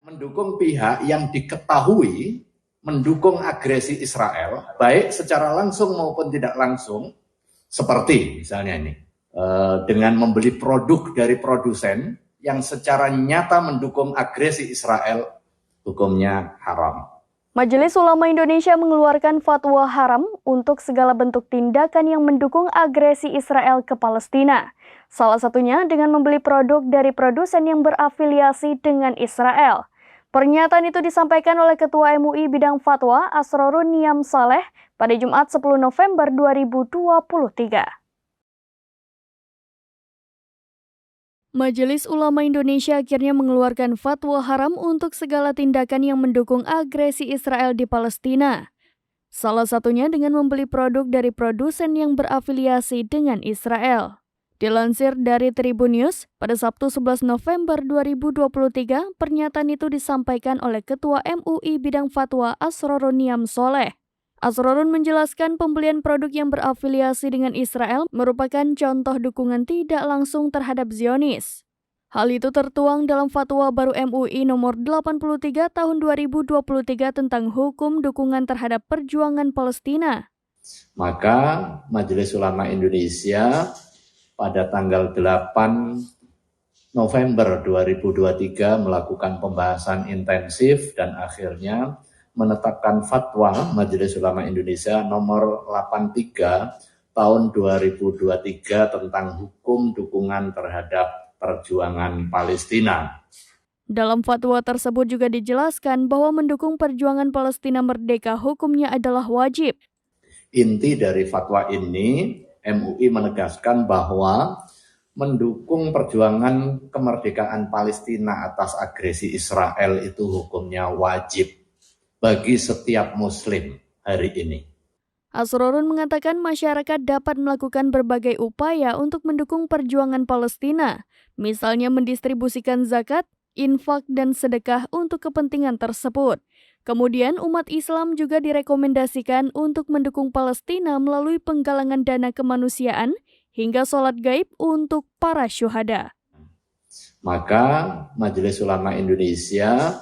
Mendukung pihak yang diketahui mendukung agresi Israel, baik secara langsung maupun tidak langsung, seperti misalnya ini, dengan membeli produk dari produsen yang secara nyata mendukung agresi Israel, hukumnya haram. Majelis Ulama Indonesia mengeluarkan fatwa haram untuk segala bentuk tindakan yang mendukung agresi Israel ke Palestina. Salah satunya dengan membeli produk dari produsen yang berafiliasi dengan Israel. Pernyataan itu disampaikan oleh Ketua MUI Bidang Fatwa Asrorun Niam Saleh pada Jumat 10 November 2023. Majelis Ulama Indonesia akhirnya mengeluarkan fatwa haram untuk segala tindakan yang mendukung agresi Israel di Palestina. Salah satunya dengan membeli produk dari produsen yang berafiliasi dengan Israel. Dilansir dari Tribun News, pada Sabtu 11 November 2023, pernyataan itu disampaikan oleh Ketua MUI Bidang Fatwa Asrorun Niam Saleh. Asrorun menjelaskan pembelian produk yang berafiliasi dengan Israel merupakan contoh dukungan tidak langsung terhadap Zionis. Hal itu tertuang dalam Fatwa Baru MUI nomor 83 tahun 2023 tentang hukum dukungan terhadap perjuangan Palestina. Maka Majelis Ulama Indonesia pada tanggal 8 November 2023 melakukan pembahasan intensif dan akhirnya menetapkan fatwa Majelis Ulama Indonesia nomor 83 tahun 2023 tentang hukum dukungan terhadap perjuangan Palestina. Dalam fatwa tersebut juga dijelaskan bahwa mendukung perjuangan Palestina merdeka hukumnya adalah wajib. Inti dari fatwa ini, MUI menegaskan bahwa mendukung perjuangan kemerdekaan Palestina atas agresi Israel itu hukumnya wajib bagi setiap Muslim hari ini. Asrorun mengatakan masyarakat dapat melakukan berbagai upaya untuk mendukung perjuangan Palestina, misalnya mendistribusikan zakat, infak, dan sedekah untuk kepentingan tersebut. Kemudian umat Islam juga direkomendasikan untuk mendukung Palestina melalui penggalangan dana kemanusiaan hingga sholat gaib untuk para syuhada. Maka Majelis Ulama Indonesia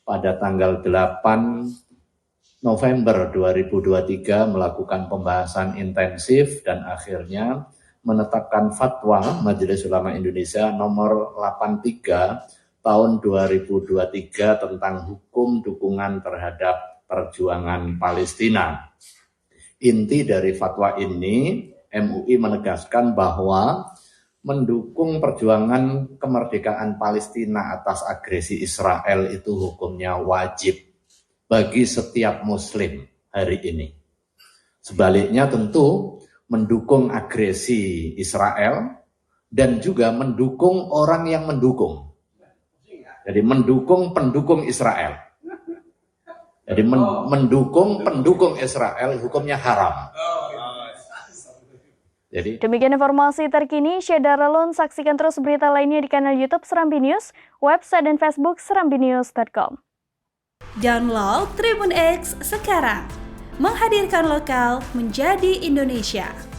pada tanggal 8 November 2023 melakukan pembahasan intensif dan akhirnya menetapkan fatwa Majelis Ulama Indonesia nomor 83 tahun 2023 tentang hukum dukungan terhadap perjuangan Palestina. Inti dari fatwa ini, MUI menegaskan bahwa mendukung perjuangan kemerdekaan Palestina atas agresi Israel itu hukumnya wajib bagi setiap Muslim hari ini. Sebaliknya tentu mendukung agresi Israel dan juga mendukung orang yang mendukung. Jadi mendukung pendukung Israel. Jadi mendukung pendukung Israel hukumnya haram. Jadi demikian informasi terkini, Syedaralun saksikan terus berita lainnya di kanal YouTube Serambi News, website dan Facebook serambinews.com. Download Tribun X sekarang, menghadirkan lokal menjadi Indonesia.